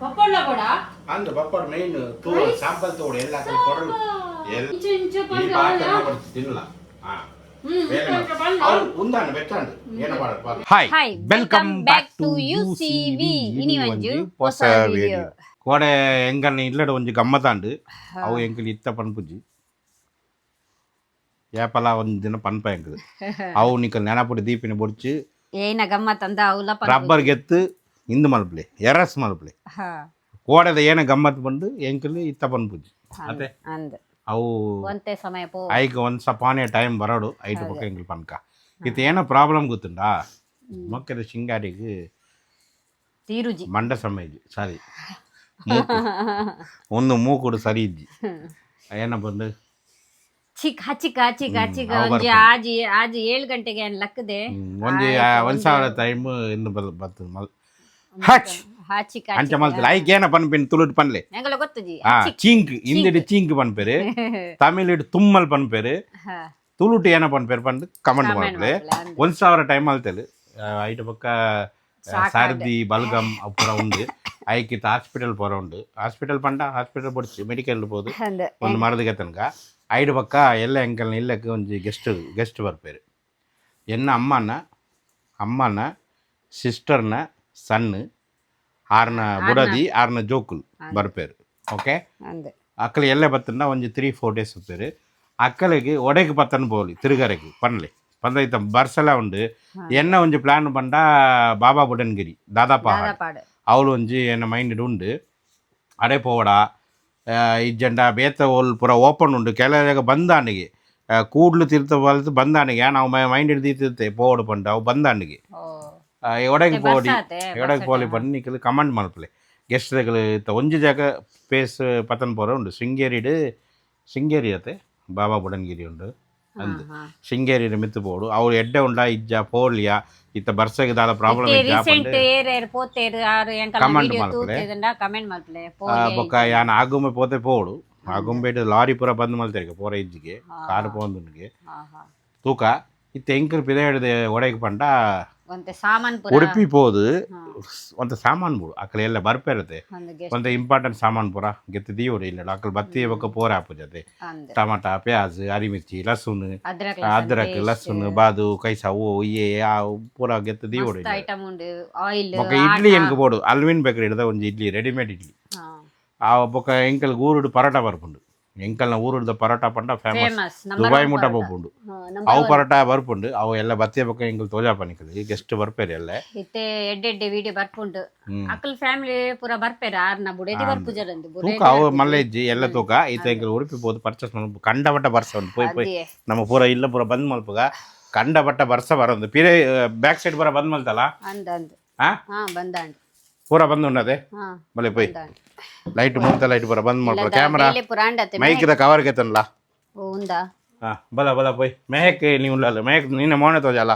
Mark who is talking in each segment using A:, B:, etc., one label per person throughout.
A: ಪಪ್ಪಳ್ಳ ಕೂಡ
B: ಅಂದ ಬಪ್ಪರ್ ಮೇನ್ ತೋಡು ಸ್ಯಾಂಪಲ್ ತೋಡು ಎಲ್ಲ ಕೊಡಲು ಈ ಪಾತ್ರ ತಿನ್ನಲ್ಲ
A: ಹಾಯ್ ವೆಲ್ಕಮ್ ಬ್ಯಾಕ್ ಟು ಯುಸಿವಿ ಇನಿ ಒಂಜು ಹೊಸ ವಿಡಿಯೋ
B: ಕೋಡೆ ಎಂಗನ್ನ ಇಲ್ಲಡ ಒಂಜಿ ಗಮ್ಮತ್ತಾಂಡು ಅವು ಎಂಕಲ್ ಇತ್ತ ಪನ್ಪುಜಿ ಏಪಲ ಒಂದ್ ದಿನ ಪನ್ಪ ಎಂಕಲ್ ಅವು ನಿಕಲ್ ನೆನಪುಡಿ ದೀಪಿನ ಬೊಡ್ಚು
A: ಏನ ಗಮ್ಮತ್ ಅಂದ ಅವಲ
B: ರಬ್ಬರ್ ಗೆತ್ತು ಇಂದು ಮಲ್ಪಲೆ ಎರಸ್ ಮಲ್ಪಲೆ ಕೋಡೆದ ಏನ ಗಮ್ಮತ್ ಬಂದು ಎಂಕಲ್ ಇತ್ತ ಪನ್ಪುಜಿ ಅದೇ
A: ಅಂದ
B: ಅವು
A: ಒಂತೆ ಸಮಯ ಪೋ
B: ಐಕ್ ಒನ್ಸ್ ಅಪಾನ್ ಎ ಟೈಮ್ ಬರೋಡು ಐಟು ಪಕ್ಕ ಎಂಕಲ್ ಪನ್ಕ ಇತ್ತು ಏನೋ ಪ್ರಾಬ್ಲಮ್ ಗೊತ್ತುಂಡಾ ಮಕ್ಕದ ಶಿಂಗಾರಿಗೆ
A: ತೀರುಜಿ
B: ಮಂಡ ಸಮಯಜಿ ಸಾರಿ ಒಂದು ಮೂಕುಡು ಸರಿ ಇಜ್ಜಿ ಏನ ಬಂದು
A: ಚಿಕ್ಕ ಹಚ್ಚಿಕ ಹಚ್ಚಿಕ ಹಚ್ಚಿಕ ಒಂಜಿ ಆಜಿ ಆಜಿ 7 ಗಂಟೆಗೆ ಏನ್ ಲಕ್ಕದೆ
B: ಒಂಜಿ 1000 ಟೈಮ್ ಇನ್ನು ಬತ್ತು ಹಚ್
A: ಹಚ್ಚಿಕ
B: ಅಂಚ ಮಲ್ತಲ್ಲ ಐಕ್ ಏನ ಪನ್ಪಿನ್ ತುಳುಟ್ ಪನ್ಲೆ
A: ಎಂಗಲ ಗೊತ್ತುಜಿ
B: ಚೀಂಕ್ ಇಂದಿಡು ಚೀಂಕ್ ಪನ್ಪೇರು ತಮಿಳಿಡು ತುಮ್ಮಲ್ ಪನ್ಪೇರು ತುಳುಟ್ ಏನ ಪನ್ಪೇರು ಪಂದು ಕಮೆಂಟ್ ಮಾಡ್ಲೆ 1000 ಟೈಮ್ ಅಲ್ತೇಳು ಐಟು ಪಕ್ಕ ಸರ್ದಿ ಬಲ್ಗಮ್ ಪೂರ ಉಂಡು ಐಕಿತ್ತು ಹಾಸ್ಪಿಟಲ್ ಪೂರ ಉಂಡು ಹಾಸ್ಪಿಟಲ್ ಪಂಡ ಹಾಸ್ಪಿಟಲ್ ಪೊಡ್ಚಿ ಮೆಡಿಕಲ್ ಪೋದು ಒಂದು ಮರದಿಗೆ ತನಕ ಐಡು ಪಕ್ಕ ಎಲ್ಲ ಎಂಕಲ್ನ ಇಲ್ಲಕ್ಕೆ ಒಂಜಿ ಗೆಸ್ಟ್ ಬರ್ಪೇರು ಎನ್ನ ಅಮ್ಮನ ಸಿಸ್ಟರ್ನ ಸಣ್ಣ ಆರ್ನ ಬುಡದಿ ಆರ್ನ ಜೋಕುಲ್ ಬರ್ಪೇರು ಓಕೆ ಅಕ್ಕಲು ಎಲ್ಲೇ ಬತ್ತಂಡ ಒಂಜಿ 3-4 ಡೇಸ್ ಬರ್ಪೇರು ಅಕ್ಕಲಿಗೆ ಒಡೆಗೆ ಪತ್ತನ ಪೋಲಿ ತಿರುಗರೆಗೆ ಪನ್ಲೆ ಪಂದೈತ ಬರ್ಸಲ ಉಂಡು ಎನ್ನ ಒಂಜಿ ಪ್ಲಾನ್ ಪಂಡ ಬಾಬಾ ಬುಡನ್ಗಿರಿ ದಾದಾಪಾಡ್ ಅವಳು ಒಂಜಿ ಎನ್ನ ಮೈಂಡ್ ಉಂಡು ಅಡೆ ಪೋವಡ ಇಜ್ಜಂಡ ಬೇತ ಓಲ್ ಪೂರ ಓಪನ್ ಉಂಡು ಕೆಲಗ ಬಂದಾಂಡಿಗೆ ಕೂಡ್ಲು ತಿರ್ತ ಬಲ್ತು ಬಂದಾಂಡಿಗೆ ನಾವು ಮೈಂಡ್ ಹಿಡ್ದಿತ್ತೆ ಪೋವಡು ಪಂಡ ಅವು ಬಂದಾಂಡಿಗೆ ಒಡಗೆ ಪೋಲಿ ಪಂಡು ನಿಕ್ಕಲು ಕಮೆಂಟ್ ಮಲ್ಪಲೆ ಗೆಸ್ಟ್ಗಳು ಒಂಜಿ ಜಾಗ ಪೇಸ್ ಪತನ್ ಪೋರ ಉಂಡು ಶೃಂಗೇರಿ ಅತ್ತೆ ಬಾಬಾ ಬುಡನ್ಗಿರಿ ಉಂಡು ಅಂದು ಶೃಂಗೇರಿ ಮಿತ್ತು ಪೋಡು ಅವ್ರು ಎಡ್ಡೆ ಉಂಡ ಇಜ್ಜ ಪೋಲಿಯಾ ಇತ್ತ ಬರ್ಸಗೆ ದಾಲ ಪ್ರಾಬ್ಲಮ್
A: ಕಮೆಂಟ್ ಮಲ್ಪಲೆ
B: ಬೊಕ್ಕ ಯಾನ್ ಆಗುಂಬೆ ಪೋತೆ ಪೋಡು ಆಗುಂಬೆಡ್ ಲಾರಿ ಪೂರ ಬಂದ್ ಮಲ್ತೇವೆ ಪೋರ ಇಜ್ಜಿಗೆ ಕಾರ್ ಪೋಂದುನಿಗೆ ತೂಕ ಇತ್ತ ಎಂಕರ್ ಪಿದೆಡ್ದೆ ಒಡೆಗೆ ಪಂಡ ಉಡುಪಿ ಪೋದು ಒಂತ ಸಾಮಾನು ಬೋಡು ಅಕ್ಕಲೆ ಎಲ್ಲ ಬರ್ಪೇರತೆ ಒಂತ ಇಂಪಾರ್ಟೆಂಟ್ ಸಾಮಾನು ಪೂರ ಗೆತ್ತು ದೀವಡು ಇಲ್ಲ ಅಕ್ಕಲ್ ಬತ್ತಿ ಬೊಕ್ಕ ಪೋರ ಹಾಪುಜತೆ ಟಮಾಟ ಪ್ಯಾಜ್ ಅರಿಮಿರ್ಚಿ ಲಸುನ್ ಅದ್ರಕ್ ಲಸುನ್ ಬಾದು ಕೈಸಾ ಓ ಇಯೇ ಪೂರ ಗೆತ್ತು ದೀವಡು ಬೊಕ್ಕ ಇಡ್ಲಿ ಎಂಕ್ ಬೋಡು ಅಲ್ವಿನ್ ಬೇಕರಿ ಹಿಡ್ದ ಒಂಜಿ ಇಡ್ಲಿ ರೆಡಿಮೇಡ್ ಇಡ್ಲಿ ಆ ಬೊಕ್ಕ ಎಂಕಲ್ ಊರುಡು ಪರೋಟ ಬರ್ಪುಂಡು ಎಂಕಲ್ನ ಊರುಡ್ದ ಪರೋಟ ಪಂಡ ಫೇಮಸ್ ದುಬೈ ಮುಟ್ಟ ಬೊಪ್ಪುಂಡು ಅವು ಪರೋಟ ಬರ್ಪುಂಡು ಅವು ಎಲ್ಲ ಬತ್ತಿಯ ಬೊಕ್ಕ ಎಂಕಲ್ ತೋಜಾ ಪನಿಕಲ್ ಗೆಸ್ಟ್ ಬರ್ಪೇರಿ ಎಲ್ಲ
A: ಇತ್ತೆ ಎಡ್ಡೆ ವಿಡಿಯೋ ಬರ್ಪುಂಡು ಅಕ್ಕಲ್ ಫ್ಯಾಮಿಲಿ ಪೂರ ಬರ್ಪೇರ ಆರ್ನ ಬುಡೇದಿ ಬರ್ಪುಜರಂದು
B: ತೂಕ ಅವು ಮಲ್ಲ ಇಜ್ಜಿ ಎಲ್ಲ ತೂಕ ಈತ ಎಂಕಲ್ ಉಡುಪಿ ಪೋದು ಪರ್ಚೇಸ್ ಮಾಡ್ಬೇಕು ಕಂಡಬಟ್ಟ ಬರ್ಸ ಉಂಟು ಪೋಯ್ ನಮ್ಮ ಪೂರ ಇಲ್ಲ ಪೂರ ಬಂದ್ ಮಲ್ಪಗ ಕಂಡಬಟ್ಟ ಬರ್ಸ ಬರೋದು ಪಿರೇ ಬ್ಯಾಕ್ ಸೈಡ್ ಪೂರ ಬಂದ್ ಮಲ್ತಲ್ಲ
A: ಬಂದಾಂಡ್
B: ಪೂರ ಬಂದ್ ಉಂಡದೆ ಮಲೆ ಪೋಯ್ ಲೈಟ್ ಮೂತ ಲೈಟ್ ಪೂರ ಬಂದ್ ಮಾಡ್ಕೊ ಕ್ಯಾಮರಾ ಮೈಕಿದ ಕವರ್ ಗೆತ್ತನಲ್ಲ ಬಲ ಬಲ ಪೋಯ್ ಮೇಹಕ್ ನೀವು ಮೇಹಕ್ ನಿನ್ನ ಮೋನೆ ತೋಜಲ್ಲ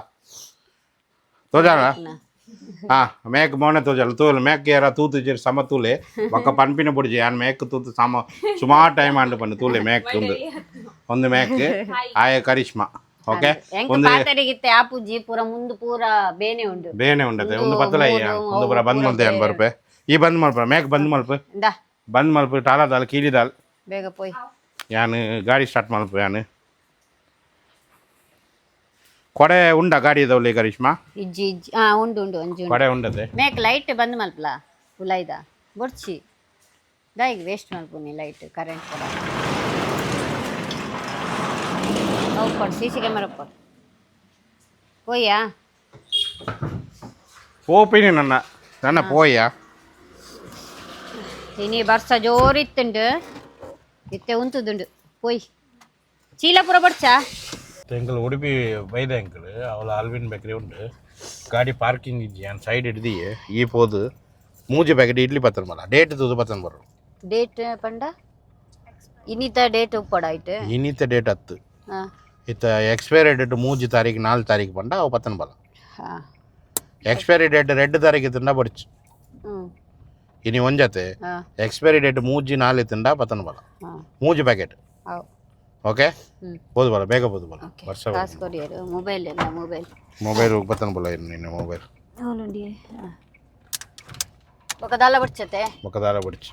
B: ಮೇಹಕ್ ಮೋನೆ ತೋಜಲ್ಲ ತೂಲ್ ಮೇಹಕ್ ಯಾರ ತೂತು ಜಿ ಸಮ ತೂಲೆ ಒಕ್ಕ ಪನ್ಪಿನ ಬುಡ್ಜಿ ಯಾನ್ ಮೇಹಕ್ ತೂತು ಸಮ ಸುಮಾರು ಟೈಮ್ ಆಂಡು ಪಂಡು ತೂಲೆ ಮೇಹಕ್ ಒಂದು ಮೇಹಕ್ ಆಯ ಕರಿಷ್ಮಾ ಓಕೆ ಒಂದು
A: ಆಪುಜಿ ಪೂರ ಮುಂದು ಪೂರ ಬೇನೆ
B: ಉಂಡತೆ ಒಂದು ಪತ್ತಲ ಒಂದು ಪೂರ ಬಂದ್ ಮಲ್ತೆ ಏನ್ ಬರ್ಪೆ ಈ ಬಂದ್ ಮಲ್ಪ ಮೇಕ್ ಬಂದ್ ಮಲ್ಪ ಟಾಲಾದಾಲ್ ಕೀಳಿದಾಲ್
A: ಬೇಗ ಪೋಯ್
B: ಯಾನು ಗಾಡಿ ಸ್ಟಾರ್ಟ್ ಮಲ್ಪ ಯಾನು ಕೊಡೆ ಉಂಡ ಗಾಡಿ ಇದಾವಲ್ಲಿ ಕರಿಷ್ಮಾ
A: ಇಜ್ಜಿ ಉಂಡು ಒಂಜಿ
B: ಕೊಡೆ ಉಂಡತೆ
A: ಮೇಕ್ ಲೈಟ್ ಬಂದ್ ಮಲ್ಪಲ ಉಲೈದ ಬೊಡ್ಚಿ ದಾಯಿಗೆ ವೇಸ್ಟ್ ಮಲ್ಪುನಿ ಲೈಟ್ ಕರೆಂಟ್ ಕೊಡ ಕೊಡು ಸಿಸಿ ಕ್ಯಾಮರಾ ಕೊಡು ಪೋಯ್ಯಾ
B: ಓಪಿನಿ ನನ್ನ ಪೋಯ್ಯಾ
A: ಇನಿ ಬರ್ಸ ಜೋರಿತ್ತುಂಡು ಇತ್ತೆ ಉಂತುದುಂಡು ಪೋಯ್ ಚೀಲ ಪೂರ ಬಡ್ಚಾ
B: ಎಂಕಲ್ ಉಡುಪಿ ಬೈದ ಎಂಕಲ್ ಅವಳ ಆಲ್ವಿನ್ ಬೇಕರಿ ಉಂಡು ಗಾಡಿ ಪಾರ್ಕಿಂಗ್ ಇಜ್ಜಿ ನಾನು ಸೈಡ್ ಹಿಡ್ದಿ ಈ ಪೋದು ಮೂಜಿ ಪ್ಯಾಕೆಟ್ ಇಡ್ಲಿ ಪತ್ತನ್ ಮಲ್ಲ ಡೇಟ್ ತೂದು ಪತ್ತನ್ ಬರೋ
A: ಡೇಟ್ ಪಂಡ ಇನ್ನಿತ ಡೇಟ್ ಉಪ್ಪಡ ಆಯ್ತು
B: ಇನ್ನಿತ ಡೇಟ್ 10 ಇತ್ತ ಎಕ್ಸ್ಪೈರಿ ಡೇಟ್ 3 ತಾರೀಕು 4 ತಾರೀಕು ಪಂಡ ಅವು ಪತ್ತನ್ ಬಲ ಎಕ್ಸ್ಪೈರಿ ಡೇಟ್ 2 ತಾರೀಕು ತಿಂಡ ಬಡ್ಚು ಇನಿ ಒಂಜತೆ ಎಕ್ಸ್ಪೈರಿ ಡೇಟ್ 3-4 ತಿಂಡ ಪತ್ತನ ಬಲ 3 ಪ್ಯಾಕೆಟ್ ಓಕೆ ಬೋದು ಬಲ ಬೇಗ ಬೋದು ಬಲ ವರ್ಷ ಮೊಬೈಲ್ ಪತ್ತನ ಬಲ ನಿನ್ನ ಮೊಬೈಲ್
A: ఒక దాల పడిచతే
B: ఒక దార పొడిచి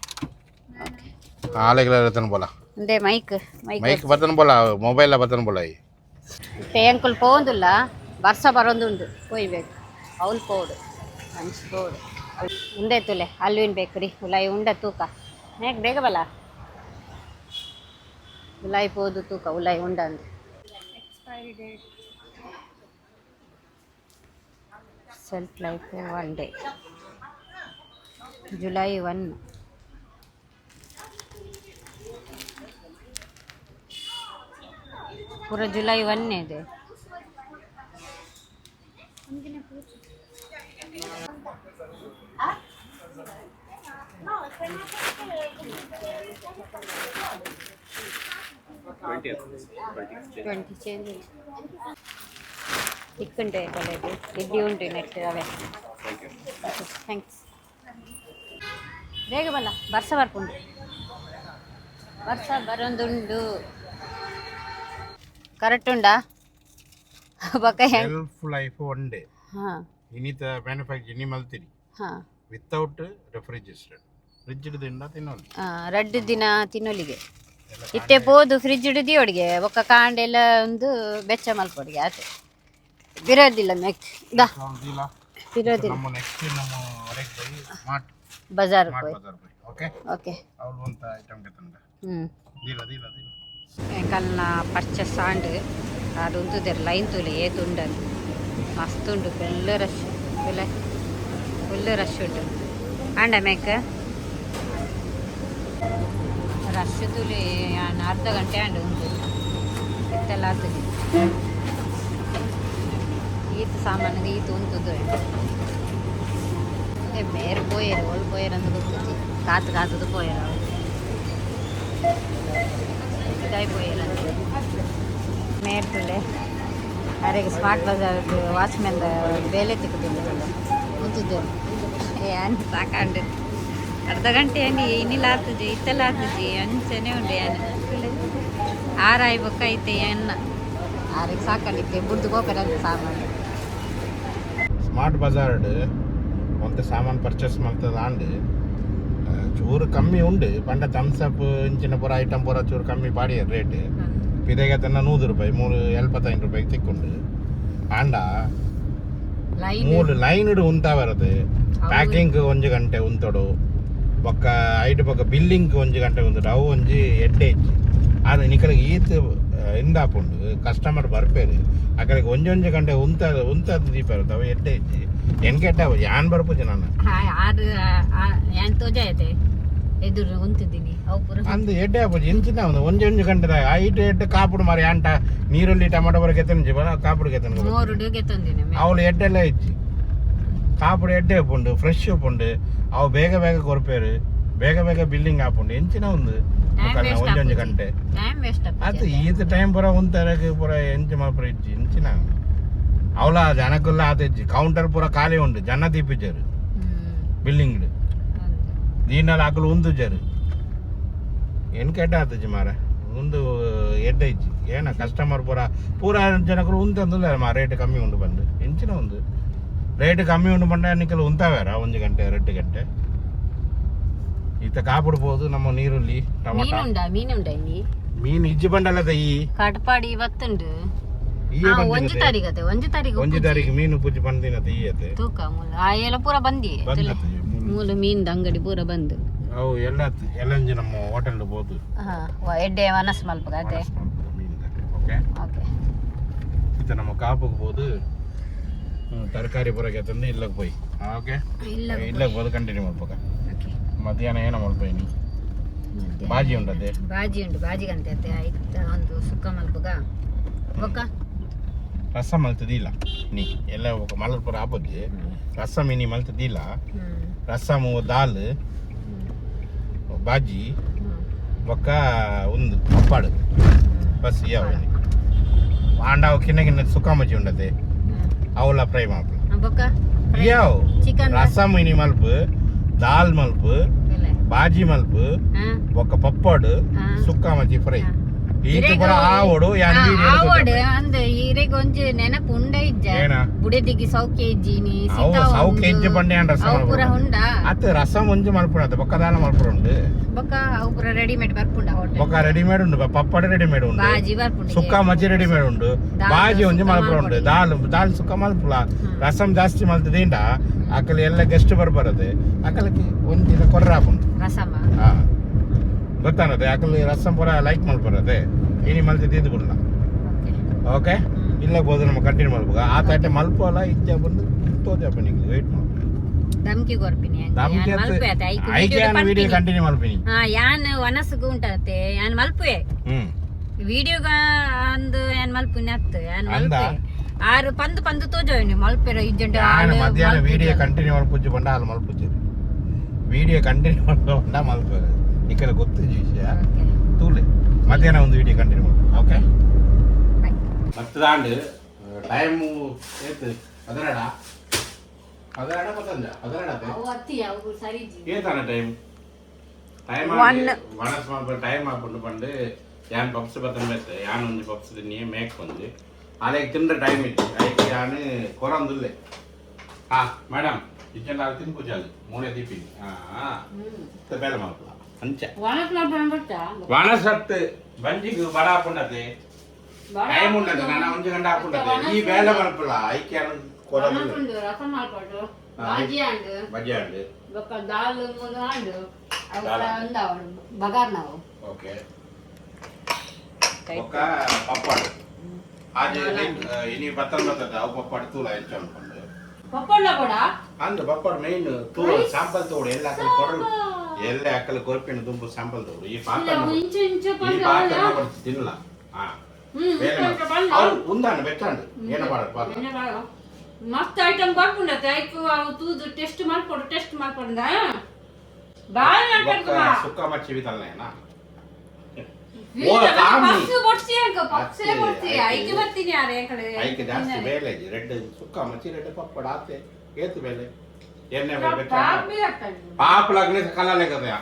B: ಆಲೆಗಳ ಬರ್ತನ ಬೋಲ
A: ಅಂದೆ ಮೈಕ್ ಮೈಕ್
B: ಮೈಕ್ ಬರ್ತನ ಬೋಲ ಮೊಬೈಲ್ ಬರ್ತನ ಬೋಲ ಈ
A: ಟೇಂಕಲ್ ಪೋಂದುಲ್ಲ ವರ್ಷ ಬರೊಂದುಂಡು ಕೊಯ್ಬೇಕು ಅವ್ಲು ಪೋಡು ಮಂಚಿ ಪೋಡು ಉಂಡೆ ತುಲೆ ಅಲ್ವಿನ್ ಬೇಕ್ರಿ ಉಲಾಯಿ ಉಂಡೆ ತೂಕ ಹೇಗೆ ಬೇಗ ಬಲ ಉಲಾಯಿ ಪೋದು ತೂಕ ಉಲಾಯಿ ಉಂಡ ಅಂದು ಸೆಲ್ಫ್ ಲೈಫ್ 1 ಡೇ ಜುಲೈ 1 पूरा जुलाई 1 है दे ट्वेंटी चेंज इक्कंटे कलेगे इड्ली उंटु नेक्स्ट अवे थैंक्स ಬೇಗ ಬಲ್ಲ ವರ್ಷ ಬರ್ಪುಂಡು ವರ್ಷ ಬರೊಂದುಂಡು ಕರೆಕ್ಟ್ ಉಂಡಾ ಬಕ
B: ಸೆಲ್ಫ್ ಲೈಫ್ 1 ಡೇ
A: ಹಾಂ
B: ಇನಿತ ಮ್ಯಾನುಫ್ಯಾಕ್ಚರ್ ಇನಿ ಮಲ್ತಿರಿ
A: ಹಾಂ
B: ವಿತೌಟ್ ರೆಫ್ರಿಜರೇಟರ್ ಫ್ರಿಡ್ಜ್ ದಿಂದ ತಿನ್ನೋದು
A: ರಡ್ಡು ದಿನ ತಿನ್ನೋಲಿಗೆ ಇಟ್ಟೆ ಪೋದು ಫ್ರಿಡ್ಜ್ ದಿಯೋಡಿಗೆ ಒಕ್ಕ ಕಾಂಡೆಲ್ಲ ಒಂದು ಬೆಚ್ಚ ಮಲ್ಪೊಡಿಗೆ ಆತ ಬಿರೋದಿಲ್ಲ ಮೆಕ್ ದಾ ಬಿರೋದಿಲ್ಲ
B: ನಮ್ಮ ನೆಕ್ಸ್ಟ್ ನಮ್ಮ ಹೊರಗೆ ಹೋಗಿ ಸ್ಮಾರ್ಟ್
A: ಬಜಾರ್ ಹೋಯ್
B: ಓಕೆ
A: ಓಕೆ
B: ಅವ್ರು ಅಂತ ಐಟಮ್ ಗೆತಂಡ ದೀಲ ದೀಲ ದೀಲ
A: ಕಲ್ನ ಪರ್ಚೇಸ್ ಆಂಡ್ ಅದೊಂದು ಲೈನ್ ತುಲೆ ಏತುಂಡದು ಮಸ್ತ್ ಉಂಡು ಫುಲ್ ರಶ್ ಫುಲ್ ರಶ್ ಉಂಟು ಆಂಡ ಮೇಕ ರಶ್ ತುಲೆ ಅರ್ಧ ಗಂಟೆ ಆಂಡ ಉಂಟು ಇತ್ತೆಲ್ಲ ಆಗ್ತದೆ ಈತ ಸಾಮಾನಿಗೆ ಈತ ಉಂಟುದು ಮೇರೆ ಪೋಯರು ಒಳು ಪೋಯರು ಅಂತ ಗೊತ್ತಿತ್ತು ಕಾತದು ಪೋಯರು ಇದಾಯಿపోయేలా ಮೇರ್ತುಲೆ ಅರೆಗೆ ಸ್ಮಾರ್ಟ್ ಬಜಾರ್ ವಾಚ್ಮೆನ್ ಬೇಲೆ ತಿಕ್ಕುತ್ತಿಲ್ಲ ಕೂತಿದ್ದೆ ಏನ್ ಸಾಕಾಂಡು ಅರ್ಧ ಗಂಟೆ ಏನು ಇನ್ನಿಲ್ಲ ಆಗ್ತದೆ ಇತ್ತೆಲ್ಲ ಆಗ್ತದೆ ಅಂಚನೆ ಉಂಟು ಏನು ಆರಾಯಿ ಬೊಕ್ಕ ಐತೆ ಎನ್ನ ಆರಿಗೆ ಸಾಕಂಡಿತ್ತೆ ಬುಡ್ದು ಗೋಪರಂತ ಸಾಮಾನು
B: ಸ್ಮಾರ್ಟ್ ಬಜಾರ್ ಒಂತ ಸಾಮಾನು ಪರ್ಚೇಸ್ ಮಾಡ್ತದ ಆಂಡ್ ಚೂರು ಕಮ್ಮಿ ಉಂಡು ಪಂಡ ಥಮ್ಸಪ್ ಇಂಚಿನ ಪೂರ ಐಟಮ್ ಪೂರ ಚೂರು ಕಮ್ಮಿ ಪಾಡಿ ರೇಟ್ ಪಿದೆಗೆ ತನ್ನ 100 ರೂಪಾಯಿ 75 ರೂಪಾಯಿಗೆ ತಿಕ್ಕೊಂಡು ಆಂಡ ಮೂರು ಲೈನ್ ಉಂತಾ ಬರದು ಪ್ಯಾಕಿಂಗ್ 1 ಗಂಟೆ ಉಂತಡು ಬೊಕ್ಕ ಐಟ್ ಬೊಕ್ಕ ಬಿಲ್ಲಿಂಗ್ 1 ಗಂಟೆ ಉಂತಡು ಅವು ಒಂಜಿ ಎಡ್ಡೆ ಇಜ್ಜಿ ಆದ್ರೆ ನಿಕಲಿಗೆ ಈತ್ ಇಂದಾಪುಂಡು ಕಸ್ಟಮರ್ ಬರ್ಪೇರು ಅಕಡೆಗೆ ಒಂಜೊಂಜು ಗಂಟೆ ಉಂತದ್ದು ದೀಪರು ಅವು ಎಡ್ಡೆ ಇಜ್ಜಿ ಎನ್ಕೆಟ್ಟ ಯಾನ್ ಬರ್ಪುಜಿ ನಾನು ಎದುರು ಉಂತಿದ್ದೀನಿ ಅಂದು ಎಡ್ಡೆ ಆಪುಜಿ ಎಂಚಿನ ಒಂದು ಒಂಜೊಂಜು ಗಂಟೆ ಐಟ್ ಕಾಪುಡು ಮಾರಿ ಅಂಟ ನೀರುಳ್ಳಿ ಟೊಮೆಟೊ ಬರ ಗೆತ್ತಂಜಿ ಬರ ಕಾಪುಡು ಗೆತ್ತಂಜಿ ಅವಳು ಎಡ್ಡೆಲ್ಲ ಇಜ್ಜಿ ಕಾಪುಡು ಎಡ್ಡೆ ಉಪ್ಪುಂಡು ಫ್ರೆಶ್ ಉಪ್ಪುಂಡು ಅವು ಬೇಗ ಬೇಗ ಕೊರಪೇರು ಬೇಗ ಬೇಗ ಬಿಲ್ಲಿಂಗ್ ಆಪುಂಡು ಎಂಚಿನ ಒಂದು ಒಂಜೊಂಜು ಗಂಟೆ ಅದು ಈತ ಟೈಮ್ ಪೂರ ಉಂತರಗೆ ಪೂರ ಎಂಚು ಮಾಪುರ ಇಜ್ಜಿ ಎಂಚಿನ ಅವಳ ಜನಕ್ಕಲ್ಲ ಆತಿಜ್ಜಿ ಕೌಂಟರ್ ಪೂರ ಖಾಲಿ ಉಂಡು ಜನ ದೀಪಿಜ್ಜರು ಬಿಲ್ಲಿಂಗ್ ದೀನಲ್ಲಿ ಹಾಕಲು ಉಂದುಜ್ಜರು ಏನ್ ಕೆಟ್ಟ ಆತಜ್ಜಿ ಮಾರ ಉಂದು ಎಡ್ಡೆ ಇಜ್ಜಿ ಏನ ಕಸ್ಟಮರ್ ಪೂರ ಜನಕ್ಕಳು ಉಂತಂದಿಲ್ಲ ಮಾ ರೇಟ್ ಕಮ್ಮಿ ಉಂಡು ಬಂದು ಎಂಚಿನ ಒಂದು ರೇಟ್ ಕಮ್ಮಿ ಉಂಡು ಬಂಡ ನಿಕ್ಕಲು ಉಂತಾವ್ಯಾರ 1 ಗಂಟೆ 2 ಗಂಟೆ ಈತ ಕಾಪಿಡ್ಬೋದು ನಮ್ಮ ನೀರುಳ್ಳಿ ಟೊಮೊಟೊ ಮೀನು ಇಜ್ಜಿ ಬಂಡಲ್ಲ ಈ
A: ಕಟ್ಪಾಡಿ ಇವತ್ತುಂಡು ಒಂಜಿ ತಾರೀಕು
B: ಮೀನು ಪೂಜೆ ಬಂದಿನತ ಈಯತೆ
A: ತೂಕ ಮೂಲ ಆ ಎಲ್ಲ ಪೂರ ಬಂದಿ ಮೂಲ ಮೀನ್ದ ಅಂಗಡಿ ಪೂರ ಬಂದು
B: ಅವು ಎಲ್ಲಂಜಿ ನಮ್ಮ ಹೋಟೆಲ್ ಬೋದು
A: ಎಡ್ಡೆ ಮನಸ್ ಮಲ್ಪ ಅದೇ
B: ಓಕೆ ಓಕೆ ಈತ ನಮ್ಮ ಕಾಪುಗೆ ಬೋದು ತರಕಾರಿ ಪೂರಕ್ಕೆ ತಂದು ಇಲ್ಲಕ್ಕೆ போய் ಓಕೆ ಇಲ್ಲಕ್ಕೆ ಬೋದು ಕಂಟಿನ್ಯೂ ಮಾಡ್ಬೇಕ ಮಧ್ಯಾಹ್ನ ಏನೋ ಮಲ್ಪೈನಿ ಬಾಜಿ ಉಂಟದೆ
A: ಬಾಜಿ ಉಂಟು ಬಾಜಿಗಂತೆ ಆಯ್ತು ಒಂದು ಸುಕ್ಕ ಮಲ್ಪಗ ಒಕ್ಕ
B: ರಸ ಮಲ್ತದಿಲ್ಲ ನೀ ಎಲ್ಲ ఒక ಮಲ್ಪುರ ಆಪುಜಿ ರಸ ಮಿನಿ ಮಲ್ತದಿಲ್ಲ ರಸಮು ದಾಲ್ ಬಾಜಿ ಒಕ್ಕ ಒಂದು ಪಪ್ಪಾಡು ಬಸ್ ಯಾವನಿ ಆಂಡ ಕಿನ್ನ ಸುಕ್ಕ ಮಜ್ಜಿ ಉಂಟದೆ ಅವಳ ಫ್ರೈ ಮಾಪು ಯಾವ್ ರಸಮ್ ಮಿನಿ ಮಲ್ಪು ದಾಲ್ ಮಲ್ಪು ಬಾಜಿ ಮಲ್ಪು ఒక పప్పాడు సుక్క మజ్జి ఫ్రై ಈತ ಪುರ ಆವೋಡು ಯಾನ್ ವೀಡಿಯೋ
A: ಆವೋಡು ಅಂದ ಈರೆಗ್ ಒಂಜಿ ನೆನಪು ಉಂಡ ಇಜ್ಜ ಬುಡೆದಿಗಿ ಸೌಖ್ಯ ಇಜ್ಜಿನಿ
B: ಅವು ಸೌಖ್ಯ ಇಜ್ಜಿ ಪಂಡೆ ಆನ್ ರಸಂ
A: ಪೂರ ಉಂಡ
B: ಅತ್ತ ರಸಂ ಒಂಜಿ ಮಲ್ಪುಣ ಅತ್ತ ಬೊಕ್ಕದಾಲ ಮಲ್ಪುರ ಉಂಡು
A: ಬೊಕ್ಕ ಅವು ಪೂರ ರೆಡಿಮೇಡ್ ಬರ್ಪುಂಡ ಹೋಟೆಲ್
B: ಬೊಕ್ಕ ರೆಡಿಮೇಡ್ ಉಂಡು ಪಪ್ಪಡ ರೆಡಿಮೇಡ್ ಉಂಡು
A: ಬಾಜಿ ಬರ್ಪುಂಡ
B: ಸುಕ್ಕ ಮಜ್ಜಿ ರೆಡಿಮೇಡ್ ಉಂಡು ಬಾಜಿ ಒಂಜಿ ಮಲ್ಪುರ ಉಂಡು ದಾಲ್ ಸುಕ್ಕ ಮಲ್ಪುಲ ರಸಂ ಜಾಸ್ತಿ ಮಲ್ತದಿಂದ ಅಕಲ್ ಎಲ್ಲ ಗೆಸ್ಟ್ ಬರ್ಬರದೆ ಅಕಲ್కి ಒಂದಿನ ಕೊರ್ರಾಪುಂಡು
A: ರಸಮ
B: ಗೊತ್ತಾನದೆ ಅಕಲ್ ರಸಂ ಪೂರ ಲೈಕ್ ಮಲ್ಪರದೆ ಇನಿ ಮಲ್ತಿ ತಿಂದು ಬಿಡಲ್ಲ ಓಕೆ ಇಲ್ಲ ಬೋದು ನಮ್ಮ ಕಂಟಿನ್ಯೂ ಮಲ್ಪುಗ ಆ ತಾಟೆ ಮಲ್ಪೋಲ್ಲ ಇಜ್ಜ ಬಂದು ತೋಜಪ್ಪ ನಿಂಗೆ ವೇಟ್ ಮಾಡು
A: ದಮ್ಕಿ ಕೊರ್ಪಿನಿ
B: ದಮ್ಕಿ ಐಕೆ ವಿಡಿಯೋ ಕಂಟಿನ್ಯೂ ಮಲ್ಪಿನಿ
A: ಯಾನ್ ವನಸ್ಗು ಉಂಟತೆ ಯಾನ್ ಮಲ್ಪುವೆ ವಿಡಿಯೋಗ ಅಂದು ಯಾನ್ ಮಲ್ಪುನಿ ಅತ್ತ ಯಾನ್ ಮಲ್ಪುವೆ ಆರು ಪಂದು ತೋಜೋನಿ ಮಲ್ಪೆರ ಇಜ್ಜಂಡ
B: ಮಧ್ಯಾಹ್ನ ವಿಡಿಯೋ ಕಂಟಿನ್ಯೂ ಮಲ್ಪುಜ್ಜಿ ಬಂಡ ಅಲ್ಲಿ ಮಲ್ಪುಜ್ಜಿ ವಿಡಿಯೋ ಕಂಟಿನ್ಯೂ ಮಲ್ಪಂಡ ಮಲ್ಪೆರ ఇక్కడ ಗೊತ್ತು ವಿಷಯ ತೂಲೆ ಮಧ್ಯಾಹ್ನ ಒಂದು ವಿಡಿಯೋ ಕಂಟಿನ್ಯೂ ಮಾಡು ಓಕೆ ಮತ್ತದಾಂಡು ಟೈಮು ಏತು 11 ಏತಾನ ಟೈಮ್ ವನಸ್ ಮಾಡ್ಕೊಂಡು ಟೈಮ್ ಹಾಕೊಂಡು ಬಂದು ಯಾನ್ ಪಪ್ಸ್ ಬತ್ತನ ಮೆತ್ತೆ ಯಾನ್ ಒಂಜಿ ಪಪ್ಸ್ ತಿನ್ನಿ ಮೇಕ್ ಒಂದು ಅಲೆಗೆ ತಿಂದ್ರೆ ಟೈಮ್ ಇತ್ತು ಅದಕ್ಕೆ ಯಾನು ಕೊರಂದುಲ್ಲೆ ಮೇಡಮ್ ಇಚ್ಚಂಡ ಅಲ್ಲಿ ತಿನ್ಕುಜಾಲು ಮೂಳೆ ದೀಪಿನಿ ಬೇಲೆ ಮಾಡ್ಕಲ್ಲ ಅಂಚೆ ವನಸ್ ಹತ್ತು ಬಂಜಿಗೆ ಬಡ ಹಾಕೊಂಡತೆ ಟೈಮ್ ಉಂಡದೆ ನಾನು ಒಂಜಿ ಗಂಟೆ ಹಾಕೊಂಡತೆ ಈ ಬೇಲೆ ಮಲ್ಪಲ್ಲ ಐಕೆ ಕೊರಂದುಲ್ಲೆ ಬಜ್ಜಿ ಅಂಡು
A: ದಾಲ್ ಅಂಡು ಬಗಾರ್ ನಾವು
B: ಓಕೆ ಒಕ್ಕ ಪಪ್ಪಾಡು आज इनी बतन बतता अव पप्पड़ तूला ಎಂಚ ಅನ್ಕೊಂಡು
A: ಪಪ್ಪಣ್ಣ ಕೂಡ
B: ಅಂದ ಪಪ್ಪಡ್ ಮೇನ್ ತೂಳ ಸ್ಯಾಂಪಲ್ ತೋಡು ಎಲ್ಲ ಅಕಲ್ ಕೊರಲು ಎಲ್ಲ ಅಕಲ್ ಕೊರ್ಪಿನ ದುಂಬು ಸ್ಯಾಂಪಲ್ ತೋಡು ಈ ಪಾಕನ ಈ ಪಾಕನ ಬರ್ತಿ ತಿನ್ನಲ್ಲ ಉಂದಾನ ಬೆಚ್ಚಂಡು ಏನ ಮಾಡಕ್ ಬಾರ
A: ಮಸ್ತ್ ಐಟಮ್ ಬರ್ಪುಂಡತೆ ಐಕು ಅವು ತೂದು ಟೆಸ್ಟ್ ಮಾಡ್ಕೊಂಡ ಬಾಳ ಮಾಡ್ಕೊಂಡ
B: ಸುಕ್ಕ ಮಚ್ಚಿ ವಿತಲ್ನೇನಾ ಜಾಸ್ತಿ ಬೇಲೆ ರೆಡ್ ಸುಕ್ಕ ಮಚ್ಚಿ ರೆಡ್ ಪಪ್ಪಡ ಆತೆ ಏತು ಬೇಲೆ ಎಣ್ಣೆ ಪಾಪ ಲಗ್ನ ಕಲಾಲೆ ಕದಯ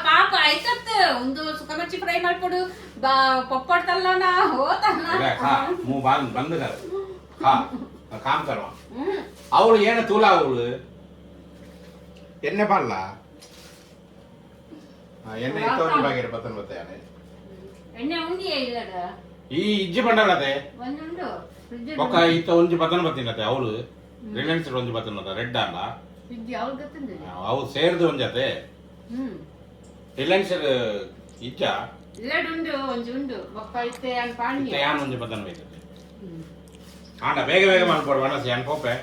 A: ಪಾಪ ಆಯ್ತತ್ ಒಂದು ಸುಕ್ಕ ಮಚ್ಚಿ ಫ್ರೈ ಮಾಡ್ಕೊಡು ಪಪ್ಪಡ ತಲ್ಲನ ಹೋತನ
B: ಮೂ ಬಂದ್ ಕಾಮ್ ಕರೋ ಅವಳು ಏನು ತೂಲ ಅವಳು ಎಣ್ಣೆ ಬಲ್ಲ ಎಣ್ಣೆ ಇತ್ತವನಿ ಬಾಗಿರ ಬತ್ತನ್ ಬತ್ತಾನೆ
A: ಎಣ್ಣೆ ಉಂಡಿಯೇ ಇಲ್ಲಡ
B: ಈ ಇಜ್ಜಿ ಬಂಡಲತೆ ಒಕ್ಕ ಇತ್ತ ಒಂಜಿ ಬತ್ತನ್ ಬತ್ತಿನತೆ ಅವಳು ರಿಲಯನ್ಸ್ ಒಂಜಿ ಬತ್ತನ್ ಬತ್ತ ರೆಡ್ ಅಲ್ಲ
A: ಇಜ್ಜಿ ಅವಳು ಗೊತ್ತಿಂದ
B: ಅವು ಸೇರ್ದು ಒಂಜತೆ ರಿಲಯನ್ಸ್ ಇಜ್ಜ
A: ಇಲ್ಲಡ ಉಂಡು ಒಂಜಿ ಉಂಡು ಒಕ್ಕ ಇತ್ತೆ ಯಾನ್ ಪಾಂಡಿ
B: ಯಾನ್ ಒಂಜಿ ಬತ್ತನ್ ಬೈತತೆ ಆಂಡ ಬೇಗ ಮಾಡ್ಕೊಡು ವನಸ್ ಯಾನ್ ಕೋಪೆ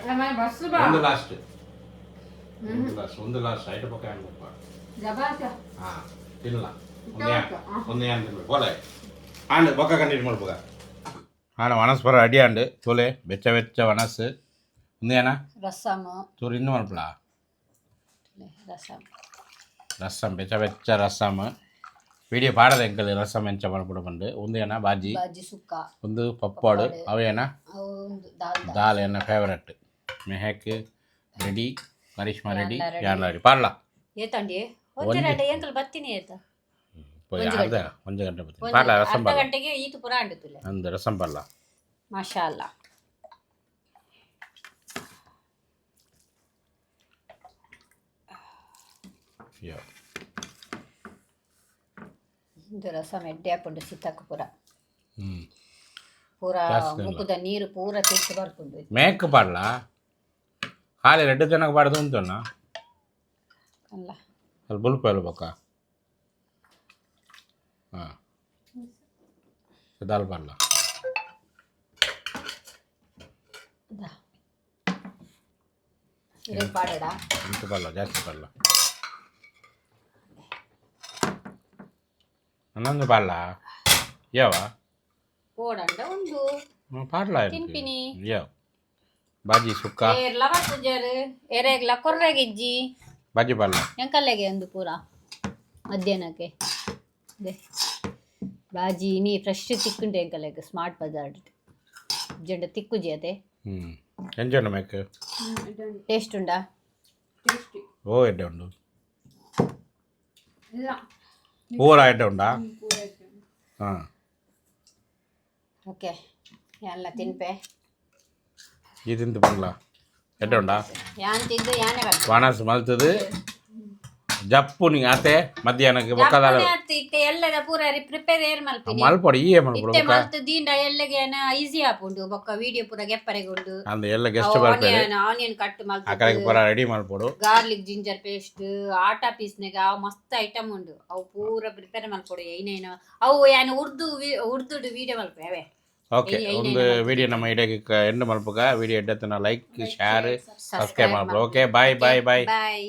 B: ಒಂದು ಲಾಸ್ಟ್ ಐಟು ಪಕ್ಕ ಯಾನ್ ಕೋಪ ತಿನ್ನಲ್ಲ ಒಂದು ಯಾನ್ ತಿನ್ಬೇಕು ಬೋಲೆ ಆಂಡ್ ಬೊಕ್ಕ ಕಂಟಿನ್ಯೂ ಮಾಡ್ಬೋಗ ಆಂಡ ವನಸ್ ಬರ ಅಡಿ ಆಂಡ್ ತೋಲೆ ಬೆಚ್ಚ ವನಸ್ ಒಂದೇನ
A: ರಸಮ್
B: ಚೂರು ಇನ್ನು ಮಲ್ಪಲ ರಸಮ್ ಬೆಚ್ಚ ರಸಮ್ ವಿಡಿಯೋ ಪಾಡದ ಎಂಕಲ್ ರಸಮ್ ಎಂಚ ಮಲ್ಪಡ ಬಂದು ಒಂದೇನ ಬಾಜಿ
A: ಸುಕ್ಕ
B: ಒಂದು ಪಪ್ಪಾಡು ಅವೇನ ದಾಲ್ ಏನ favourite Mehak ready Karishma ready ಯಾನ್ ರೆಡಿ ಪಾಡ್ಲ
A: ಏತಂಡಿ ಒಂಜೆ ಎಂಕಲ್ ಬತ್ತಿನಿ ಏತ
B: ಒಂಜೆ ಗಂಟೆ ಬತ್ತೀನಿ ಪಾಡ್ಲ ರಸಂ ಪಾಡ್ಲ
A: ಗಂಟೆಗೆ ಈತು ಪುರ ಅಂಡುತ್ತುಲೆ
B: ಅಂದ ರಸಂ ಪಾಡ್ಲ
A: ಮಾಶಾಅಲ್ಲಾ
B: ಯೋ
A: ಇದು ರಸಂ ಎಡ್ಡೆ ಹಾಕೊಂಡು ಸಿತ್ತಕ್ಕೆ ಪೂರ ಪೂರ ಮುಖದ ನೀರು ಪೂರ ತೆತ್ತು ಬರ್ಕೊಂಡು
B: ಮೇಕ್ ಪಾಡ್ಲ ಹಾಲೆ ರೆಡ್ ಚೆನ್ನಾಗಿ ಪಾಡ್ದು ಉಂಟಣ್ಣ
A: ಅಲ್ಲ
B: ಅಲ್ಲಿ ಬುಲ್ಪು ಎಲ್ಲ ಬೊಕ್ಕ ಹಾಂ ದಾಲ್ ಪಾಡ್ಲ
A: ಇದು ಪಾಡಡ
B: ಇಂತ ಪಾಡ್ಲ ಜಾಸ್ತಿ ಪಾಡ್ಲ ಅನ್ನೊಂದು ಪಾಡ್ಲ ಯಾವ
A: ಕೋಡಂಡ ಒಂದು
B: ಪಾಡ್ಲ
A: ತಿನ್ಪಿನಿ
B: ಯಾವ ಬಾಜಿ ಸುಕ್ಕ
A: ಏರ್ಲ ಬರ್ತುಜಾರು ಎರೆಗ್ಲ ಕೊರ್ರೆಗಿಜ್ಜಿ
B: ಬಾಜಿ ಪಾಡ್ಲ
A: ಎಂಕಲ್ಲೆಗೆ ಒಂದು ಪೂರ ಮಧ್ಯಾಹ್ನಕ್ಕೆ ಅದೇ ಬಾಜಿ ನೀ ಫ್ರೆಶ್ ತಿಕ್ಕುಂಟೆ ಎಂಕಲ್ಲೆಗೆ ಸ್ಮಾರ್ಟ್ ಬಜಾರ್ ಜಂಡ ತಿಕ್ಕುಜಿ ಅದೇ
B: ಎಂಜೋಣ ಮೇಕ್
A: ಟೇಸ್ಟ್ ಉಂಡಾ
B: ಓ ಎಡ್ಡೆ ಉಂಡು ಪೂರ ಎಡ್ಡೆ ಉಂಡಾ ಹಾಂ
A: ಓಕೆ ಎಲ್ಲ ತಿನ್ಪೆ
B: ಈ ತಿಂತು ಬಂದ್ಲಾ ಎಡ್ಡೊಂಡಾ
A: ಯಾನ್ ತಿಂದು ಯಾನೇ ಬರ್ತೀನಿ
B: ವಾಣಸ್ ಮಲ್ತದು ಜಪ್ಪು ನೀ ಆತೆ ಮಧ್ಯಾಹ್ನಕ್ಕೆ ಬೊಕ್ಕದಾಲ
A: ಇತ್ತೆ ಎಲ್ಲದ ಪೂರ ಪ್ರಿಪೇರ್ ಏರ್ ಮಲ್ಪಿನಿ
B: ಮಲ್ಪೊಡು ಈಯೇ ಮಲ್ಪೊಡು
A: ಇತ್ತೆ ಮಲ್ತು ದೀಂಡ ಎಲ್ಲಗೆ ಈಸಿ ಆಪುಂಡು ಬೊಕ್ಕ ವಿಡಿಯೋ ಪೂರ ಗೆಪ್ಪರೆಗೊಂಡು
B: ಅಂದ ಎಲ್ಲ ಗೆಸ್ಟ್ ಬರ್ತಾರೆ
A: ಆನಿಯನ್ ಕಟ್
B: ಆ
A: ಮಲ್ತು
B: ಕಡೆಗೆ ಪೂರ ರೆಡಿ ಮಲ್ಪೊಡು
A: ಗಾರ್ಲಿಕ್ ಜಿಂಜರ್ ಪೇಸ್ಟ್ ಆಟಾ ಪೀಸ್ನಾಗ ಅವು ಮಸ್ತ್ ಐಟಮ್ ಉಂಡು ಅವು ಪೂರ ಪ್ರಿಪೇರ್ ಮಲ್ಕೊಡು ಏನೇನು ಅವು ಏನು ಉರ್ದು ವಿಡಿಯೋ ಮಲ್ಪೇವೆ
B: ಓಕೆ ಒಂದು ವಿಡಿಯೋ ನಮ್ಮ ಇಡಕ್ಕೆ ಎಂಡ್ ಮಲ್ಪಗ ವಿಡಿಯೋ ಎಡ್ಡತ್ತನ ಲೈಕ್ ಶೇರ್ ಸಬ್ಸ್ಕ್ರೈಬ್ ಮಾಡ್ಬೋದು ಓಕೆ ಬಾಯ್ ಬಾಯ್ ಬಾಯ್
A: ಬಾಯ್